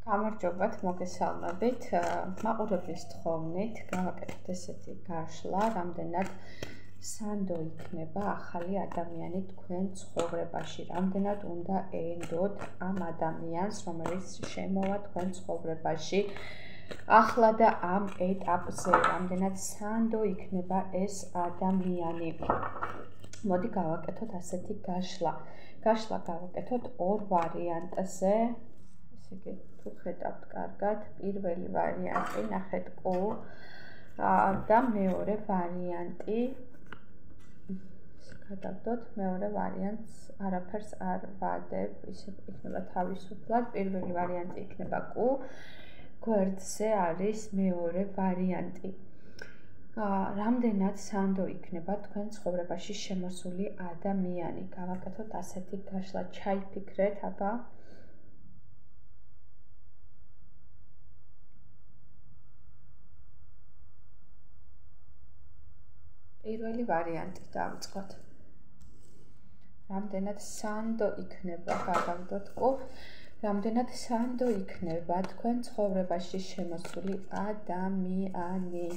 გამარჯობათ, მოგესალმებით. მაყურებლის თხოვნით გავაკეთეთ ესეთი გაშლა, რამდენად სანდო იქნება ახალი ადამიანი თქვენ ცხოვრებაში. რამდენად უნდა ეენდოთ ამ ადამიანს, რომელიც შემოვა თქვენ ცხოვრებაში. ახლა და ამ ეტაპზე, რამდენად სანდო იქნება ეს ადამიანი. მოდი გავაკეთოთ ასეთი გაშლა. გაშლა გავაკეთოთ ორ ვარიანტზე. ესე თუ ხედავთ კარგად, პირველი ვარიანტი ნახეთ კუ და მეორე ვარიანტი გადავდოთ მეორე ვარიანტს არაფერს არ ვადებ, ისე იქნება თავისუფლად. პირველი ვარიანტი იქნება კუ, გვერდზე არის მეორე ვარიანტი. რამდენად სანდო იქნება თქვენ ცხოვრებაში შემოსული ადამიანი. გავაკეთოთ ასეთი გაშლა, ჩაიფიქრეთ, აბა. პირველი ვარიანტი დავიწყოთ. რამდენად სანდო იქნება, გადავდოთ კუ, რამდენად სანდო იქნება თქვენ ცხოვრებაში შემოსული ადამიანი.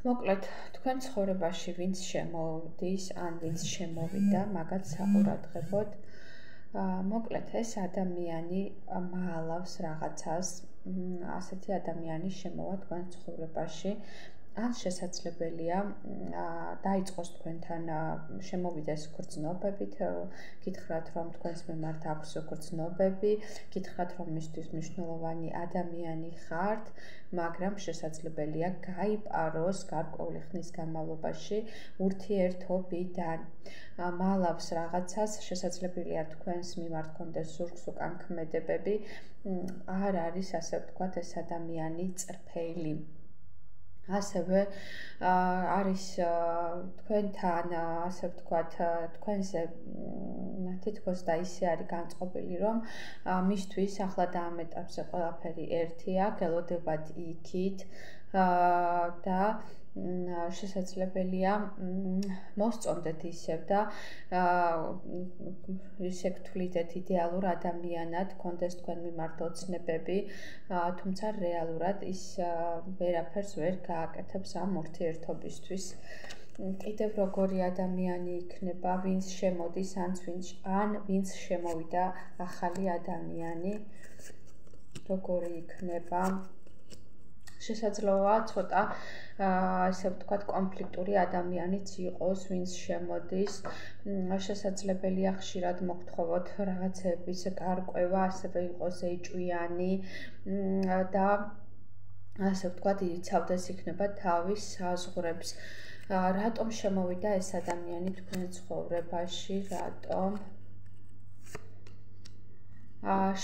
მოკლედ, თქვენ ცხოვრებაში ვინც შემოვიდეს, ან ვინც შემოვიდა, მაგათ საყურადღებოდ. მოკლედ, ეს ადამიანი მალავს რაღაცას, ასეთი ადამიანი შემოვა თქვენ ცხოვრებაში. ან შესაძლებელია დაიწყოს თქვენთან შემოვიდეს გრძნობებით, გითხრათ რომ თქვენს მიმართ აქვს გრძნობები, გითხრათ რომ მისთვის მნიშვნელოვანი ადამიანი ხართ, მაგრამ შესაძლებელია გაიპაროს გარკვეული ხნის განმავლობაში ურთიერთობიდან. მალავს რაღაცას, შესაძლებელია თქვენს მიმართ გქონდეს ზურგს უკან ქმედებები, არ არის ასე ვთქვათ ეს ადამიანი წრფელი. ასევე არის თქვენთან, ასე ვთქვათ, თქვენზე თითქოს და ისე არის განწყობილი, რომ მისთვის ახლა და ამ ეტაპზე ყველაფერი ერთია, გელოდებათ იქით და შესაძლებელია მოსწონდეთ ისევ და ისე გთვლიდეთ იდეალურ ადამიანად, გქონდეს თქვენ მიმართ ოცნებები, თუმცა რეალურად ის ვერაფერს ვერ გააკეთებს ამ ურთიერთობისთვის. კიდევ როგორი ადამიანი იქნება, ვინც შემოდის, ან ვინც შემოვიდა ახალი ადამიანი, როგორი იქნება. შესაძლოა ცოტა ასე ვთქვათ კონფლიქტური ადამიანიც იყოს, ვინც შემოდის. შესაძლებელია ხშირად მოგთხოვოთ რაღაცების გარკვევა, ასევე იყოს ეჭვიანი და ასე ვთქვათ იცავდეს იქნება თავის საზღვრებს. რატომ შემოვიდა ეს ადამიანი თქვენ ცხოვრებაში, რატომ?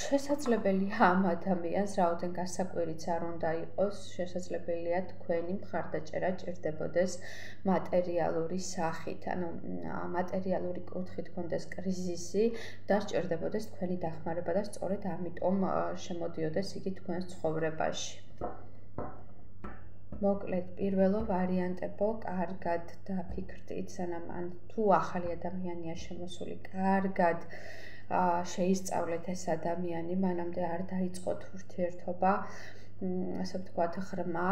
შესაძლებელია ამ ადამიანს რაოდენ გასაკვირიც არ უნდა იყოს, შესაძლებელია თქვენი მხარდაჭერა ჭირდებოდეს მატერიალური სახით, ანუ მატერიალური კუთხით გქონდეს კრიზისი და სჭირდებოდეს თქვენი დახმარება და სწორედ ამიტომ შემოდიოდეს იგი თქვენ ცხოვრებაში. მოკლედ, პირველო ვარიანტებო, კარგად დაფიქრდით, სანამ თუ ახალი ადამიანია შემოსული, კარგად შეისწავლეთ ეს ადამიანი, მანამდე არ დაიწყოთ ურთიერთობა, ასე ვთქვათ, ღრმა.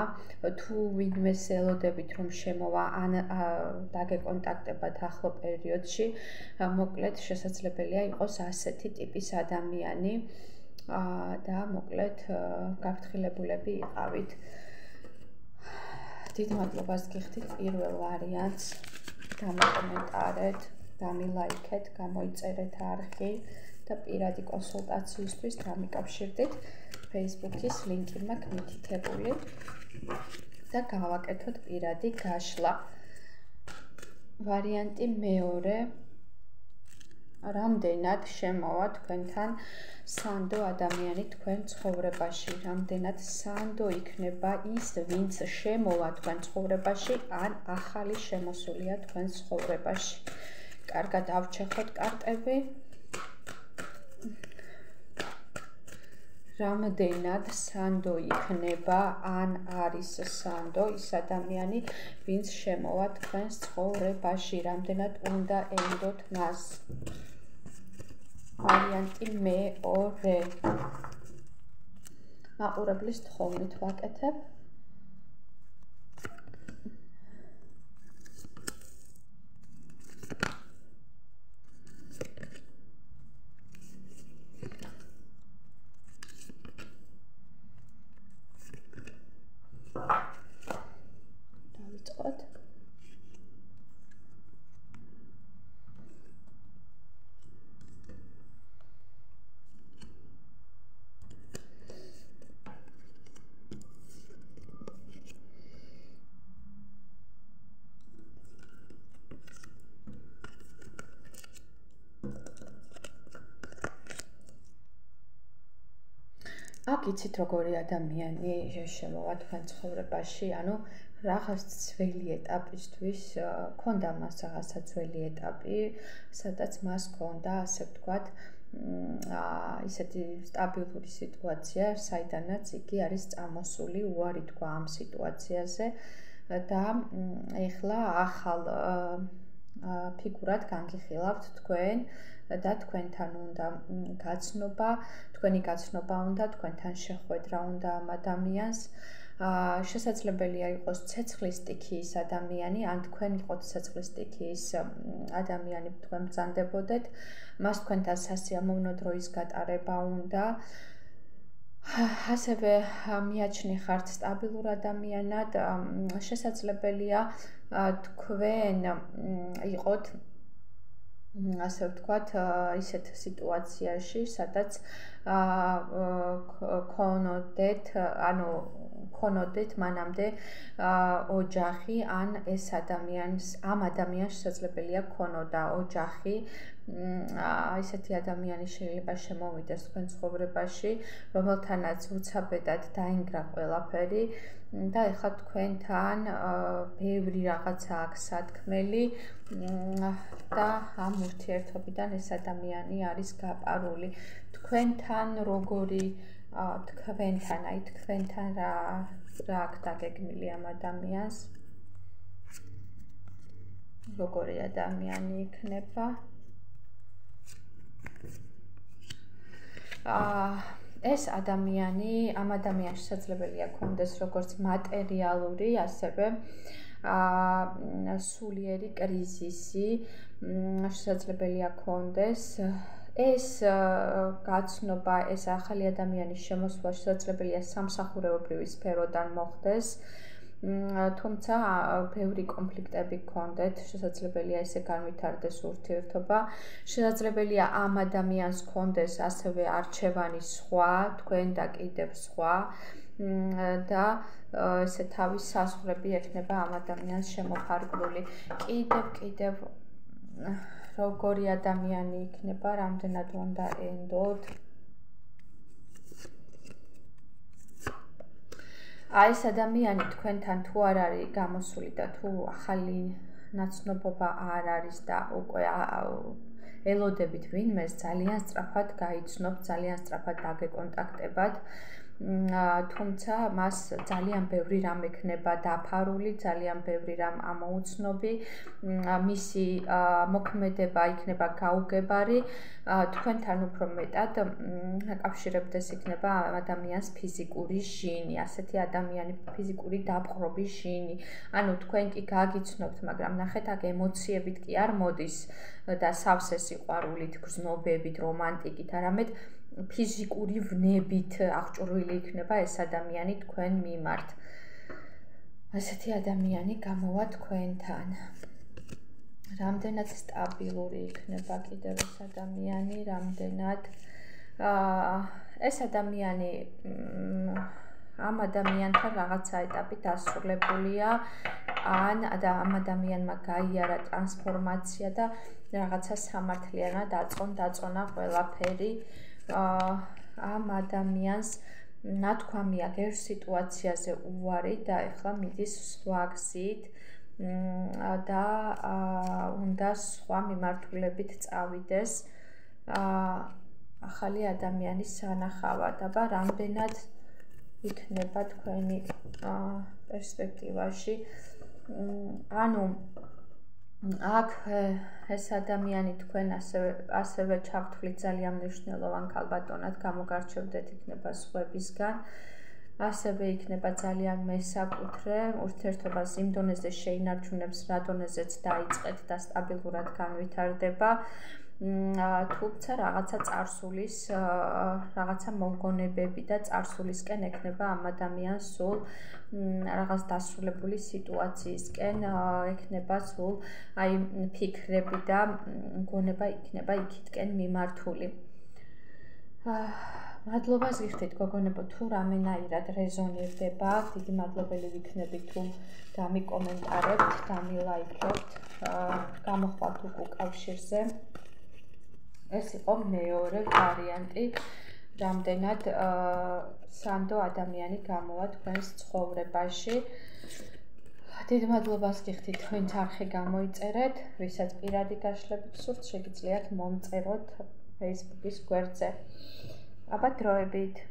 თუ ვინმეს ელოდებით რომ შემოვა, ან დაგეკონტაქტებათ ახლო პერიოდში, მოკლედ შესაძლებელია იყოს ასეთი ტიპის ადამიანი და მოკლედ გაფრთხილებულები იყავით. დიდ მადლობას გიხდით პირველ ვარიანტს, დამაკომენტარეთ, დამილაიქეთ, გამოიწერეთ არხი და პირადი კონსულტაციისთვის დამიკავშირდით. Facebook-ის ლინკი მაქვს მითითებული და გავაკეთოთ პირადი გაშლა. ვარიანტი მეორე რამდენად შემოვა თქვენთან სანდო ადამიანი თქვენ ცხოვრებაში, რამდენად სანდო იქნება ის, ვინც შემოვა თქვენ ცხოვრებაში, ან ახალი შემოსულია თქვენ ცხოვრებაში. კარგად ავჩეხოთ კარტები. რამდენად სანდო იქნება, ან არის სანდო ის ადამიანი, ვინც შემოვა თქვენს ცხოვრებაში, რამდენად უნდა ენდოთ მას. ვარიანტი მეორე. მაყურებლის თხოვნით ვაკეთებ. დავიწყოთ. აქ იცით როგორი ადამიანი შემოვა თქვენ ცხოვრებაში, ანუ რაღაც ძველი ეტაპისთვის, ქონდა მას რაღაცა ძველი ეტაპი, სადაც მას ქონდა, ასე ვთქვათ, ისეთი სტაბილური სიტუაცია, საიდანაც იგი არის წამოსული, უარი თქვა ამ სიტუაციაზე და ეხლა ახალ ფიგურად განგიხილავთ თქვენ და თქვენთან უნდა გაცნობა, თქვენი გაცნობა უნდა, თქვენთან შეხვედრა უნდა ამ ადამიანს. შესაძლებელია იყოს ცეცხლის სტიქიის ადამიანი, ან თქვენ იყოთ ცეცხლის სტიქიის ადამიანი, თქვენ ბრძანდებოდეთ, მას თქვენთან სასიამოვნო დროის გატარება უნდა. ასევე მიაჩნი ხართ სტაბილურ ადამიანად, შესაძლებელია თქვენ იყოთ ასე ვთქვათ, ისეთ სიტუაციაში, სადაც ქონოდეთ მანამდე ოჯახი, ან ეს ამ ადამიანს შესაძლებელია ქონოდა ოჯახი. ისეთი ადამიანი შეიძლება შემოვიდეს თქვენ ცხოვრებაში, რომელთანაც უცაბედად დაინგრა ყველაფერი და ეხლა თქვენთან ბევრი რაღაცა აქვს სათქმელი და ამ ურთიერთობიდან ეს ადამიანი არის გაპარული. თქვენთან როგორი თქვენთან რა აქვს დაგეგმილი ამ ადამიანს? როგორი ადამიანი იქნება? ეს ადამიანი, ამ ადამიანს შესაძლებელია ქონდეს როგორც მატერიალური, ასევე სულიერი კრიზისი, შესაძლებელია ქონდეს. ეს გაცნობა, ეს ახალი ადამიანის შემოსვლა შესაძლებელია სამსახურეობრივი სფეროდან მოხდეს. თუმცა ბევრი კონფლიქტები გქონდეთ, შესაძლებელია ესე განვითარდეს ურთიერთობა, შესაძლებელია ამ ადამიანს გქონდეს ასევე არჩევანი სხვა, თქვენ და კიდევ სხვა და ესე თავის საზღვრები ექნება ამ ადამიანს შემოფარგლული. კიდევ როგორი ადამიანი იქნება, რამდენად უნდა ენდოთ? ეს ადამიანი თქვენთან თუ არ არის გამოსული და თუ ახალი ნაცნობობა არ არის და უკვე ელოდებით ვინმეს, ძალიან სწრაფად გაიცნობთ, ძალიან სწრაფად დაგეკონტაქტებათ. თუმცა მას ძალიან ბევრი რამ ექნება დაფარული, ძალიან ბევრი რამ ამოუცნობი, მისი მოქმედება იქნება გაუგებარი, თქვენთან უფრო მეტად აკავშირებდეს იქნება ადამიანს ფიზიკური ჟინი, ასეთი ადამიანი ფიზიკური დაპყრობის ჟინი. ანუ თქვენ კი გაგიცნობთ, მაგრამ ნახეთ, აქ ემოციებით კი არ მოდის და სავსე სიყვარულით, გრძნობებით, რომანტიკით, არამედ ფიზიკური ვნებით აღჭურვილი იქნება ეს ადამიანი თქვენ მიმართ. ასეთი ადამიანი გამოვა თქვენთან. რამდენად სტაბილური იქნება კიდევ ეს ადამიანი, რამდენად ეს ადამიანი ამ ადამიანთან რაღაცა ეტაპი დასრულებულია, ან ამ ადამიანმა გაიარა ტრანსფორმაცია და რაღაცა სამართლიანად დაწონა ყველაფერი ამ ადამიანს ნათქვამი აქვს სიტუაციაზე უარი და ეხლა მიდის სხვა გზით და უნდა სხვა მიმართულებით წავიდეს ახალი ადამიანის სანახავად, აბა რამდენად იქნება თქვენი პერსპექტივაში. ანუ აქ ეს ადამიანი თქვენ ასევე ჩავთვლით ძალიან მნიშვნელოვან ქალბატონად, გამოგარჩევდეთ იქნება სხვებისგან. ასევე იქნება ძალიან მესაკუთრე ურთიერთობას იმ დონეზე შეინარჩუნებს, რა დონეზეც დაიწყეთ და სტაბილურად განვითარდება. თუმცა რაღაცა წარსულის, რაღაცა მოგონებები და წარსულისკენ ექნება ამ ადამიანს სულ რაღაც დასრულებული სიტუაციისკენ ექნება სულ აი ფიქრები და მგონება იქნება იქითკენ მიმართული. მადლობას გიხდით გოგონებო, თუ რამენაირად რეზონირდება, დიდი მადლობელი ვიქნები თუ დამიკომენტარებთ, დამილაიქებთ, გამოხვალთ უკ კავშირზე. ეს იყო მეორე ვარიანტი, რამდენად სანდო ადამიანი გამოვა თქვენს ცხოვრებაში. დიდ მადლობას გიხდით, თქვენც არხი გამოიწერეთ, ვისაც პირადი გაშლებით სურთ, შეგიძლიათ მომწეროთ Facebook-ის გვერდზე. აბა დროებით.